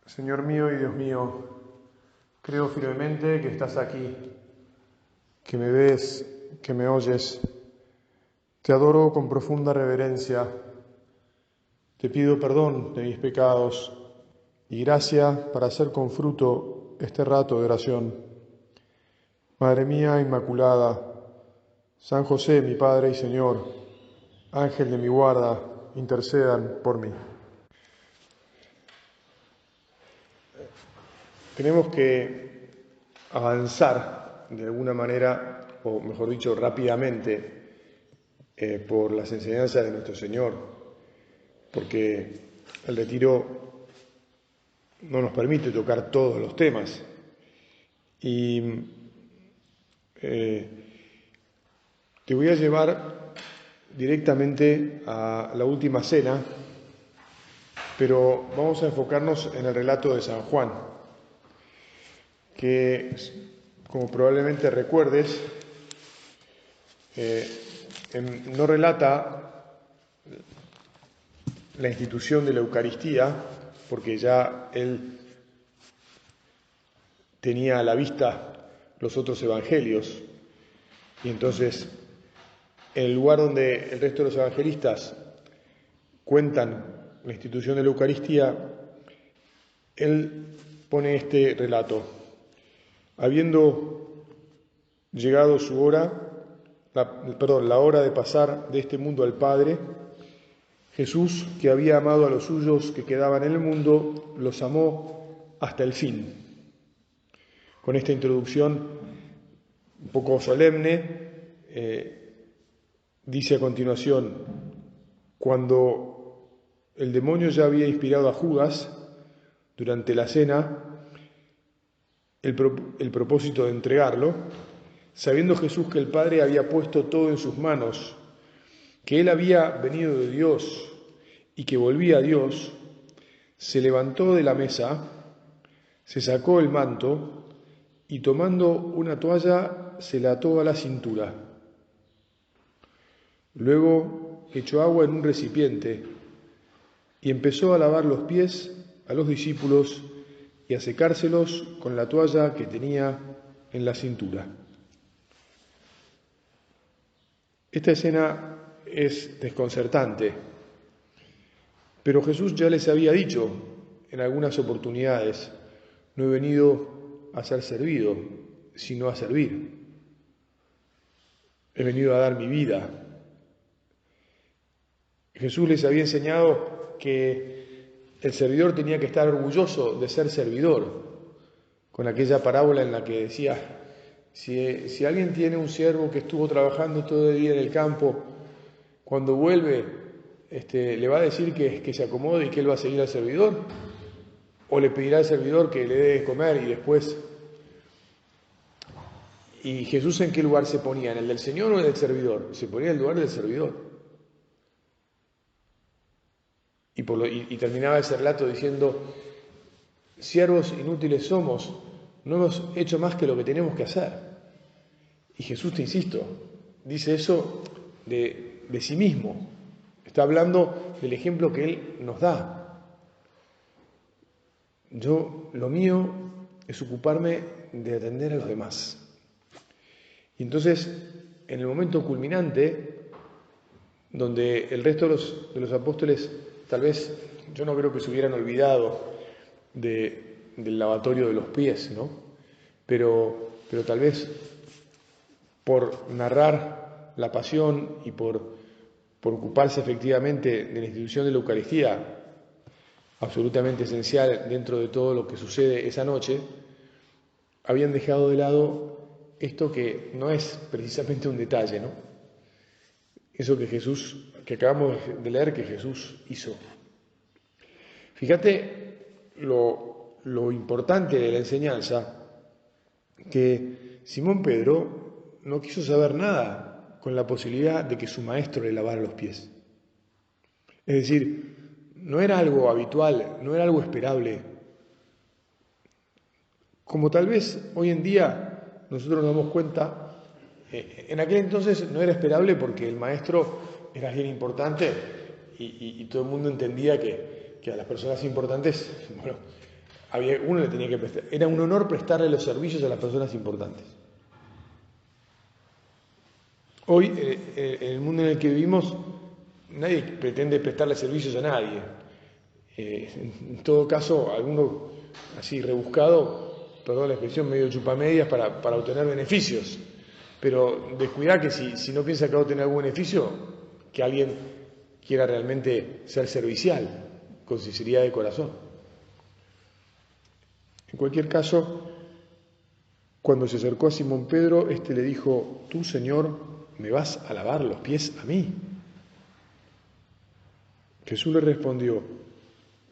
Señor mío y Dios mío, creo firmemente que estás aquí, que me ves, que me oyes. Te adoro con profunda reverencia. Te pido perdón de mis pecados y gracia para hacer con fruto este rato de oración. Madre mía Inmaculada, San José, mi Padre y Señor, Ángel de mi guarda, intercedan por mí. Tenemos que avanzar de alguna manera, o mejor dicho, rápidamente, por las enseñanzas de nuestro Señor, porque el retiro no nos permite tocar todos los temas. Y te voy a llevar directamente a la última cena, pero vamos a enfocarnos en el relato de San Juan, que, como probablemente recuerdes, no relata la institución de la Eucaristía, porque ya él tenía a la vista los otros evangelios, y entonces en el lugar donde el resto de los evangelistas cuentan la institución de la Eucaristía, él pone este relato. Habiendo llegado su hora, la hora de pasar de este mundo al Padre, Jesús, que había amado a los suyos que quedaban en el mundo, los amó hasta el fin. Con esta introducción un poco solemne, dice a continuación: cuando el demonio ya había inspirado a Judas, durante la cena, el propósito de entregarlo, sabiendo Jesús que el Padre había puesto todo en sus manos, que Él había venido de Dios y que volvía a Dios, se levantó de la mesa, se sacó el manto y tomando una toalla se la ató a la cintura. Luego echó agua en un recipiente y empezó a lavar los pies a los discípulos y a secárselos con la toalla que tenía en la cintura. Esta escena es desconcertante, pero Jesús ya les había dicho en algunas oportunidades: no he venido a ser servido, sino a servir. He venido a dar mi vida. Jesús les había enseñado que el servidor tenía que estar orgulloso de ser servidor, con aquella parábola en la que decía: si alguien tiene un siervo que estuvo trabajando todo el día en el campo, cuando vuelve, ¿le va a decir que se acomode y que él va a seguir al servidor? ¿O le pedirá al servidor que le dé de comer y después? ¿Y Jesús en qué lugar se ponía? ¿En el del Señor o en el del servidor? Se ponía en el lugar del servidor. Y terminaba ese relato diciendo: siervos inútiles somos, no hemos hecho más que lo que tenemos que hacer. Y Jesús, te insisto, dice eso de sí mismo. Está hablando del ejemplo que Él nos da. Lo mío es ocuparme de atender a los demás. Y entonces, en el momento culminante, donde el resto de los apóstoles, tal vez, yo no creo que se hubieran olvidado del lavatorio de los pies, ¿no? Pero tal vez por narrar la pasión y por ocuparse efectivamente de la institución de la Eucaristía, absolutamente esencial dentro de todo lo que sucede esa noche, habían dejado de lado esto que no es precisamente un detalle, ¿no? Eso que acabamos de leer que Jesús hizo. Fíjate lo importante de la enseñanza, que Simón Pedro no quiso saber nada con la posibilidad de que su maestro le lavara los pies. Es decir, no era algo habitual, no era algo esperable. Como tal vez hoy en día nosotros nos damos cuenta, en aquel entonces no era esperable porque el maestro era bien importante y todo el mundo entendía que a las personas importantes, bueno, uno le tenía que prestar. Era un honor prestarle los servicios a las personas importantes. Hoy, en el mundo en el que vivimos, nadie pretende prestarle servicios a nadie. En todo caso, alguno así rebuscado, perdón la expresión, medio chupamedias para obtener beneficios. Pero descuidar que si no piensa que va a obtener algún beneficio, que alguien quiera realmente ser servicial, con sinceridad de corazón. En cualquier caso, cuando se acercó a Simón Pedro, éste le dijo: «Tú, Señor, ¿me vas a lavar los pies a mí?». Jesús le respondió: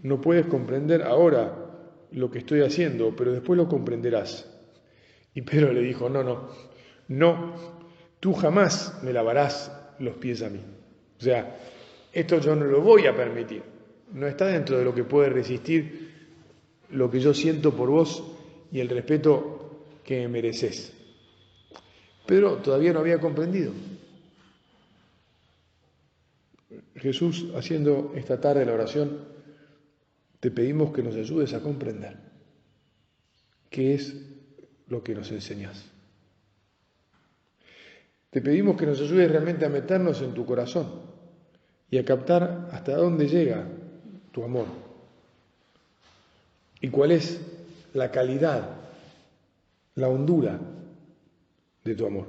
«No puedes comprender ahora lo que estoy haciendo, pero después lo comprenderás». Y Pedro le dijo: no, tú jamás me lavarás los pies a mí. O sea, esto yo no lo voy a permitir. No está dentro de lo que puede resistir lo que yo siento por vos y el respeto que me mereces. Pedro todavía no había comprendido. Jesús, haciendo esta tarde la oración, te pedimos que nos ayudes a comprender qué es lo que nos enseñas. Te pedimos que nos ayudes realmente a meternos en tu corazón y a captar hasta dónde llega tu amor y cuál es la calidad, la hondura de tu amor.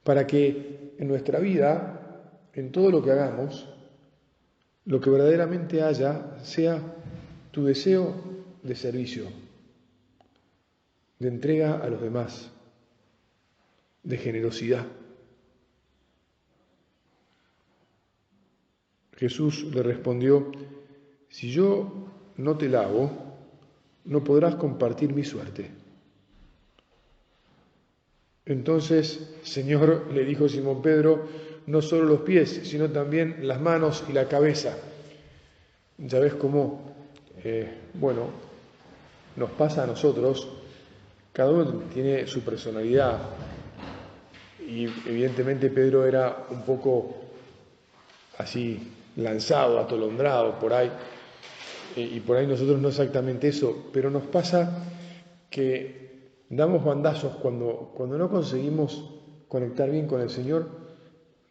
Para que en nuestra vida, en todo lo que hagamos, lo que verdaderamente haya sea tu deseo de servicio, de entrega a los demás, de generosidad. Jesús le respondió: «Si yo no te lavo, no podrás compartir mi suerte». Entonces, Señor, le dijo Simón Pedro, no solo los pies, sino también las manos y la cabeza. Ya ves cómo, nos pasa a nosotros, cada uno tiene su personalidad, y evidentemente Pedro era un poco así lanzado, atolondrado por ahí, y por ahí nosotros no exactamente eso, pero nos pasa que damos bandazos cuando no conseguimos conectar bien con el Señor,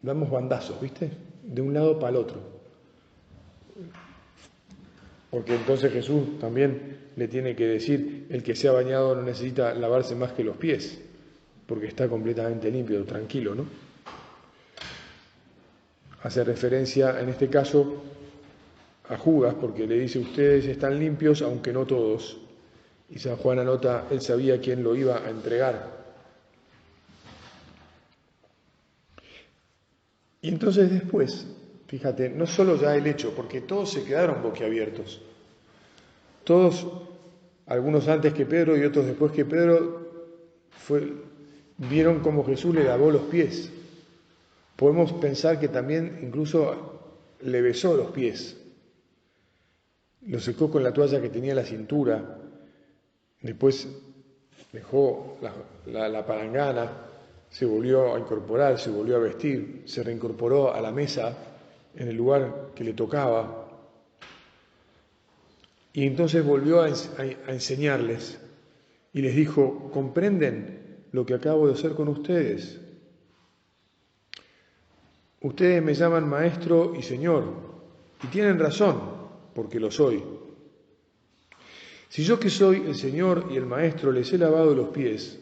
damos bandazos, ¿viste? De un lado para el otro. Porque entonces Jesús también le tiene que decir: el que se ha bañado no necesita lavarse más que los pies, porque está completamente limpio, tranquilo, ¿no? Hace referencia en este caso a Judas, porque le dice: ustedes están limpios, aunque no todos. Y San Juan anota: él sabía quién lo iba a entregar. Y entonces después, fíjate, no solo ya el hecho, porque todos se quedaron boquiabiertos. Todos, algunos antes que Pedro y otros después que Pedro, vieron cómo Jesús le lavó los pies. Podemos pensar que también incluso le besó los pies. Lo secó con la toalla que tenía en la cintura. Después dejó la palangana, se volvió a incorporar, se volvió a vestir, se reincorporó a la mesa en el lugar que le tocaba. Y entonces volvió a enseñarles y les dijo: ¿comprenden lo que acabo de hacer con ustedes? Ustedes me llaman maestro y señor, y tienen razón, porque lo soy. Si yo, que soy el Señor y el Maestro, les he lavado los pies,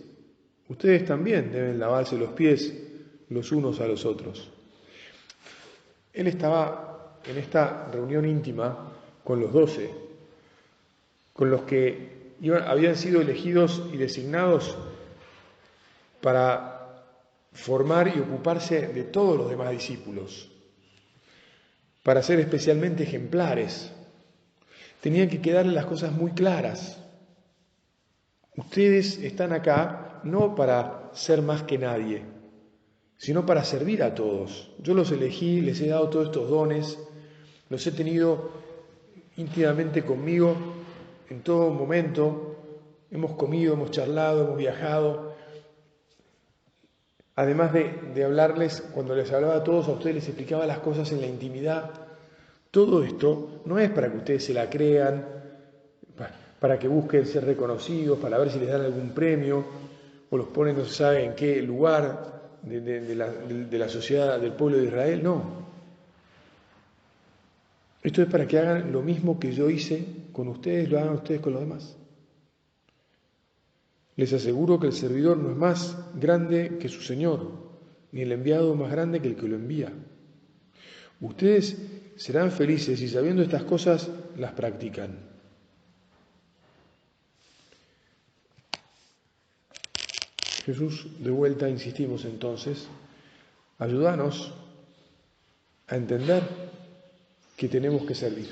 ustedes también deben lavarse los pies los unos a los otros. Él estaba en esta reunión íntima con los 12, con los que habían sido elegidos y designados para formar y ocuparse de todos los demás discípulos, para ser especialmente ejemplares. Tenían que quedarle las cosas muy claras. Ustedes están acá no para ser más que nadie, sino para servir a todos. Yo los elegí, les he dado todos estos dones, los he tenido íntimamente conmigo en todo momento. Hemos comido, hemos charlado, hemos viajado. Además de hablarles, cuando les hablaba a todos, a ustedes les explicaba las cosas en la intimidad. Todo esto no es para que ustedes se la crean, para que busquen ser reconocidos, para ver si les dan algún premio, o los ponen no se sabe en qué lugar de la sociedad del pueblo de Israel. No. Esto es para que hagan lo mismo que yo hice con ustedes, lo hagan ustedes con los demás. Les aseguro que el servidor no es más grande que su Señor, ni el enviado más grande que el que lo envía. Ustedes serán felices si sabiendo estas cosas las practican. Jesús, de vuelta, insistimos entonces, ayúdanos a entender que tenemos que servir,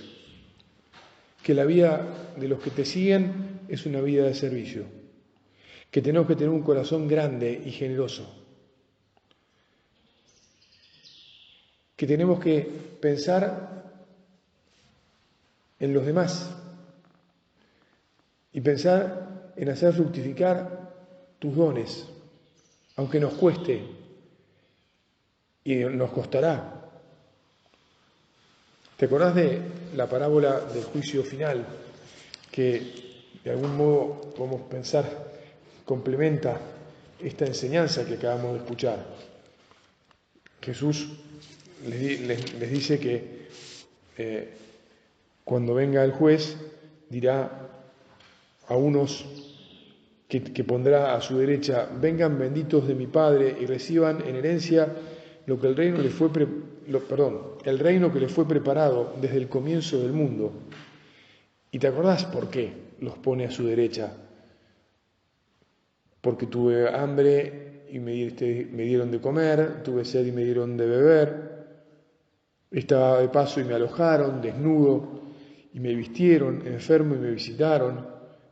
que la vida de los que te siguen es una vida de servicio, que tenemos que tener un corazón grande y generoso, que tenemos que pensar en los demás y pensar en hacer fructificar tus dones, aunque nos cueste y nos costará. ¿Te acordás de la parábola del juicio final que de algún modo podemos pensar complementa esta enseñanza que acabamos de escuchar? Jesús les dice que cuando venga el juez dirá a unos que pondrá a su derecha: vengan benditos de mi Padre y reciban en herencia lo que el reino que les fue preparado desde el comienzo del mundo. ¿Y te acordás por qué los pone a su derecha? Porque tuve hambre y me dieron de comer, tuve sed y me dieron de beber, estaba de paso y me alojaron, desnudo y me vistieron, enfermo y me visitaron,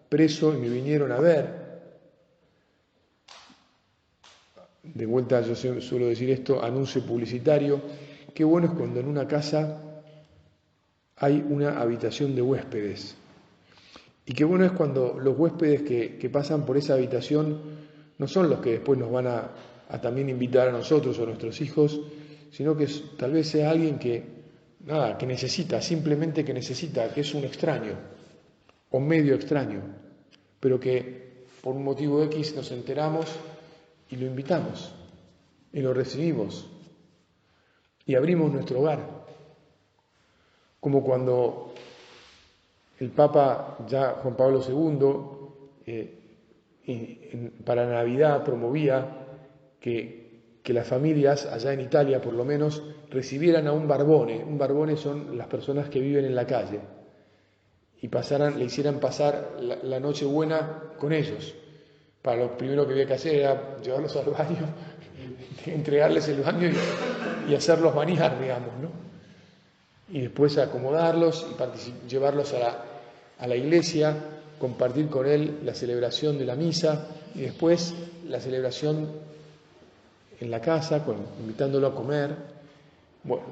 preso y me vinieron a ver. De vuelta, yo suelo decir esto, anuncio publicitario. Qué bueno es cuando en una casa hay una habitación de huéspedes. Y qué bueno es cuando los huéspedes que pasan por esa habitación no son los que después nos van a también invitar a nosotros o a nuestros hijos, sino que tal vez sea alguien que necesita, simplemente que necesita, que es un extraño o medio extraño, pero que por un motivo X nos enteramos y lo invitamos, y lo recibimos, y abrimos nuestro hogar. Como cuando el Papa ya Juan Pablo II para Navidad promovía que las familias, allá en Italia por lo menos, recibieran a un barbone. Un barbone son las personas que viven en la calle, y le hicieran pasar la Nochebuena con ellos. Para lo primero que había que hacer era llevarlos al baño, entregarles el baño y hacerlos bañar, digamos, ¿no? Y después acomodarlos y llevarlos a la iglesia, compartir con él la celebración de la misa y después la celebración en la casa, invitándolo a comer. Bueno,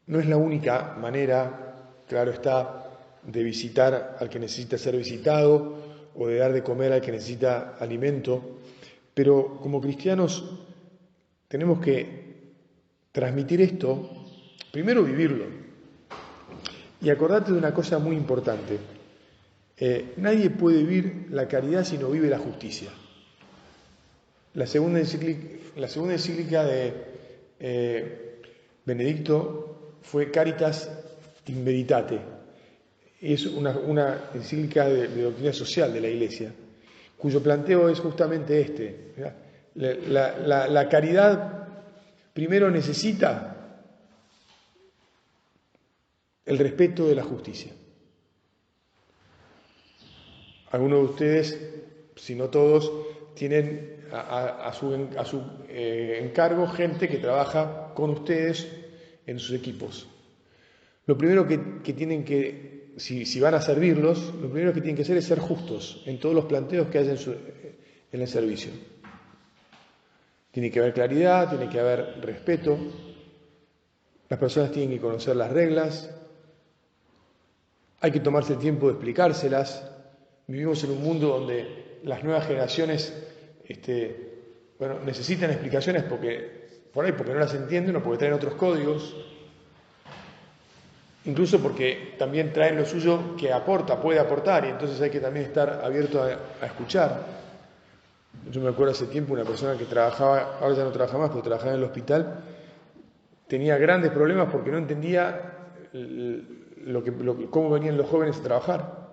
no es la única manera, claro está, de visitar al que necesita ser visitado o de dar de comer al que necesita alimento, pero como cristianos tenemos que transmitir esto, primero vivirlo. Y acordate de una cosa muy importante: nadie puede vivir la caridad si no vive la justicia. La segunda encíclica de Benedicto fue Caritas in Veritate. Es una encíclica de doctrina social de la Iglesia, cuyo planteo es justamente este. La caridad primero necesita el respeto de la justicia. Algunos de ustedes, si no todos, tienen a su encargo gente que trabaja con ustedes en sus equipos. Lo primero que tienen que, si van a servirlos, lo primero que tienen que hacer es ser justos en todos los planteos que haya en el servicio. Tiene que haber claridad, tiene que haber respeto, las personas tienen que conocer las reglas, hay que tomarse el tiempo de explicárselas. Vivimos en un mundo donde las nuevas generaciones necesitan explicaciones porque no las entienden o porque traen otros códigos. incluso porque también traen lo suyo que aporta, puede aportar, y entonces hay que también estar abierto a escuchar. Yo me acuerdo hace tiempo una persona que trabajaba, ahora ya no trabaja más, pero trabajaba en el hospital, tenía grandes problemas porque no entendía cómo venían los jóvenes a trabajar.